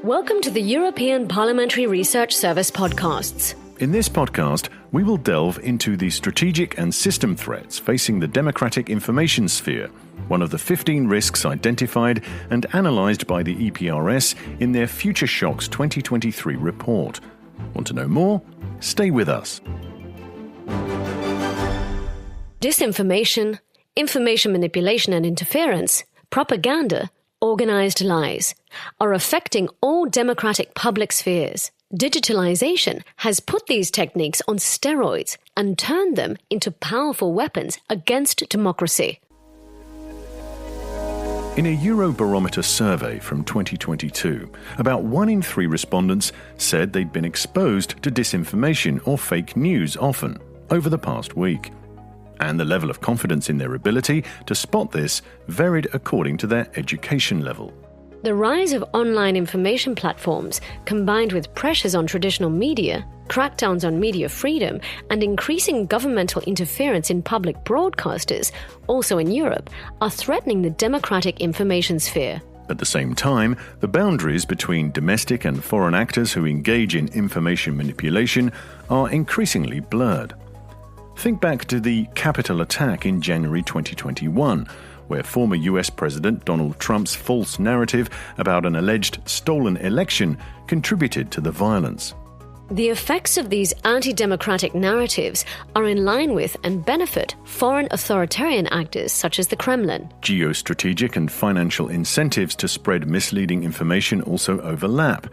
Welcome to the European Parliamentary Research Service podcasts. In this podcast, we will delve into the strategic and system threats facing the democratic information sphere, one of the 15 risks identified and analysed by the EPRS in their Future Shocks 2023 report. Want to know more? Stay with us. Disinformation, information manipulation and interference, propaganda, organised lies are affecting all democratic public spheres. Digitalization has put these techniques on steroids and turned them into powerful weapons against democracy. In a Eurobarometer survey from 2022, about 1 in 3 respondents said they'd been exposed to disinformation or fake news often over the past week. And the level of confidence in their ability to spot this varied according to their education level. The rise of online information platforms, combined with pressures on traditional media, crackdowns on media freedom, and increasing governmental interference in public broadcasters, also in Europe, are threatening the democratic information sphere. At the same time, the boundaries between domestic and foreign actors who engage in information manipulation are increasingly blurred. Think back to the Capitol attack in January 2021, where former US President Donald Trump's false narrative about an alleged stolen election contributed to the violence. The effects of these anti-democratic narratives are in line with and benefit foreign authoritarian actors such as the Kremlin. Geostrategic and financial incentives to spread misleading information also overlap.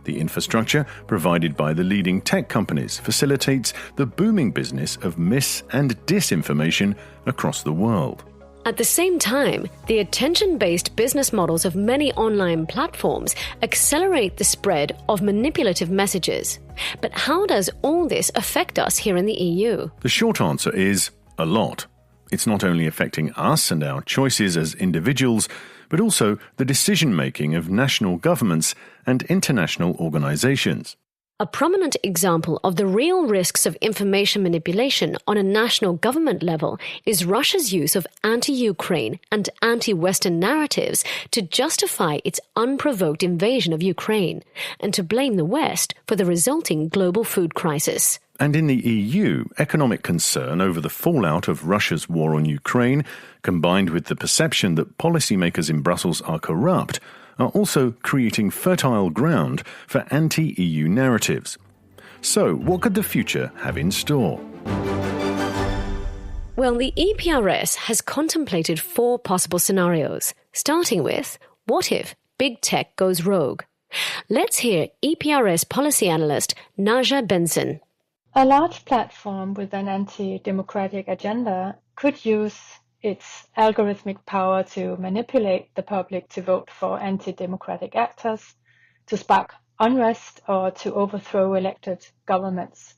The infrastructure provided by the leading tech companies facilitates the booming business of mis- and disinformation across the world. At the same time, the attention-based business models of many online platforms accelerate the spread of manipulative messages. But how does all this affect us here in the EU? The short answer is a lot. It's not only affecting us and our choices as individuals, but also the decision-making of national governments and international organizations. A prominent example of the real risks of information manipulation on a national government level is Russia's use of anti-Ukraine and anti-Western narratives to justify its unprovoked invasion of Ukraine and to blame the West for the resulting global food crisis. And in the EU, economic concern over the fallout of Russia's war on Ukraine, combined with the perception that policymakers in Brussels are corrupt, are also creating fertile ground for anti-EU narratives. So, what could the future have in store? Well, the EPRS has contemplated 4 possible scenarios, starting with, what if big tech goes rogue? Let's hear EPRS policy analyst Naja Benson. A large platform with an anti-democratic agenda could use its algorithmic power to manipulate the public to vote for anti-democratic actors, to spark unrest or to overthrow elected governments,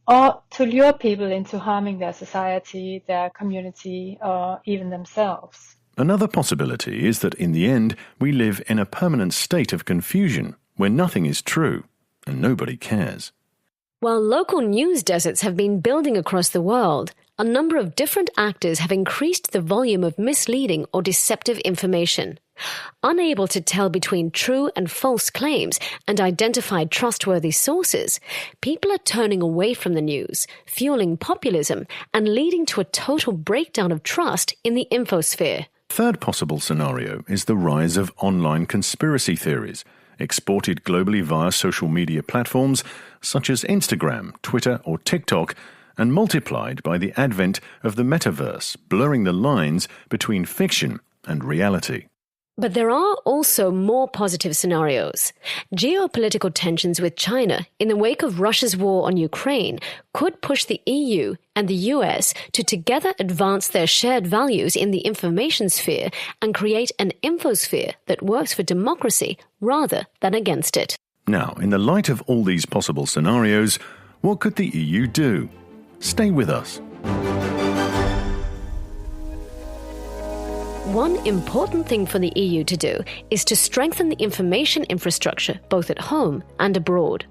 or to lure people into harming their society, their community, or even themselves. Another possibility is that in the end, we live in a permanent state of confusion where nothing is true and nobody cares. While local news deserts have been building across the world, a number of different actors have increased the volume of misleading or deceptive information. Unable to tell between true and false claims and identify trustworthy sources, people are turning away from the news, fueling populism and leading to a total breakdown of trust in the infosphere. Third possible scenario is the rise of online conspiracy theories, exported globally via social media platforms such as Instagram, Twitter or TikTok, and multiplied by the advent of the metaverse, blurring the lines between fiction and reality. But there are also more positive scenarios. Geopolitical tensions with China in the wake of Russia's war on Ukraine could push the EU and the US to together advance their shared values in the information sphere and create an infosphere that works for democracy rather than against it. Now, in the light of all these possible scenarios, what could the EU do? Stay with us. One important thing for the EU to do is to strengthen the information infrastructure both at home and abroad.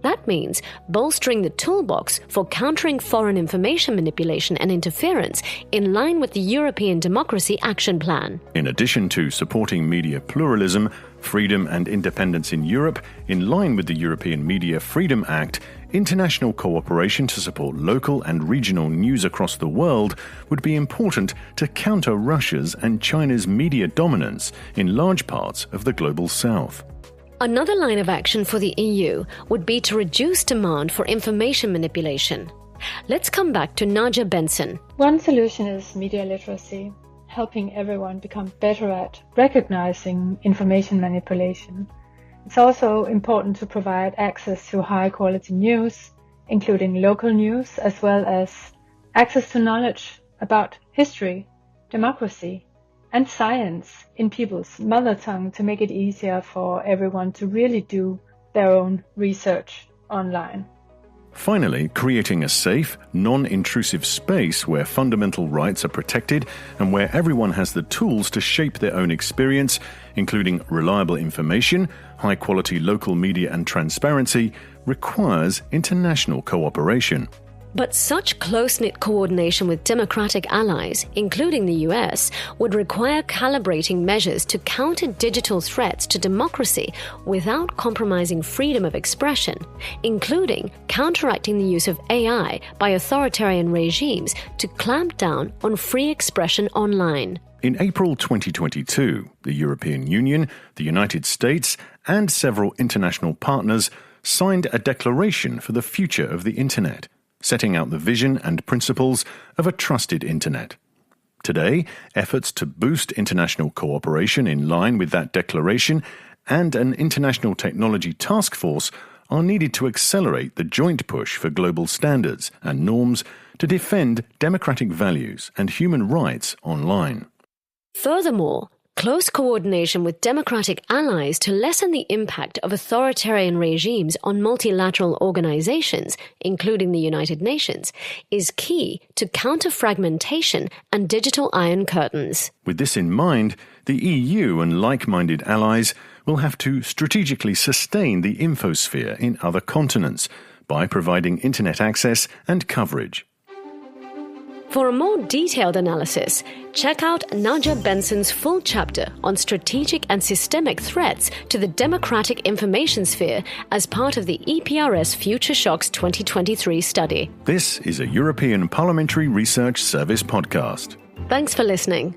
That means bolstering the toolbox for countering foreign information manipulation and interference in line with the European Democracy Action Plan. In addition to supporting media pluralism, freedom and independence in Europe, in line with the European Media Freedom Act, international cooperation to support local and regional news across the world would be important to counter Russia's and China's media dominance in large parts of the global south. Another line of action for the EU would be to reduce demand for information manipulation. Let's come back to Nadja Benson. One solution is media literacy, helping everyone become better at recognizing information manipulation. It's also important to provide access to high-quality news, including local news, as well as access to knowledge about history, democracy, and science in people's mother tongue to make it easier for everyone to really do their own research online. Finally, creating a safe, non-intrusive space where fundamental rights are protected and where everyone has the tools to shape their own experience, including reliable information, high-quality local media and transparency, requires international cooperation. But such close-knit coordination with democratic allies, including the US, would require calibrating measures to counter digital threats to democracy without compromising freedom of expression, including counteracting the use of AI by authoritarian regimes to clamp down on free expression online. In April 2022, the European Union, the United States, and several international partners signed a declaration for the future of the Internet, setting out the vision and principles of a trusted Internet. Today, efforts to boost international cooperation in line with that declaration and an international technology task force are needed to accelerate the joint push for global standards and norms to defend democratic values and human rights online. Furthermore, close coordination with democratic allies to lessen the impact of authoritarian regimes on multilateral organizations, including the United Nations, is key to counter fragmentation and digital iron curtains. With this in mind, the EU and like-minded allies will have to strategically sustain the infosphere in other continents by providing internet access and coverage. For a more detailed analysis, check out Nadja Benson's full chapter on strategic and systemic threats to the democratic information sphere as part of the EPRS Future Shocks 2023 study. This is a European Parliamentary Research Service podcast. Thanks for listening.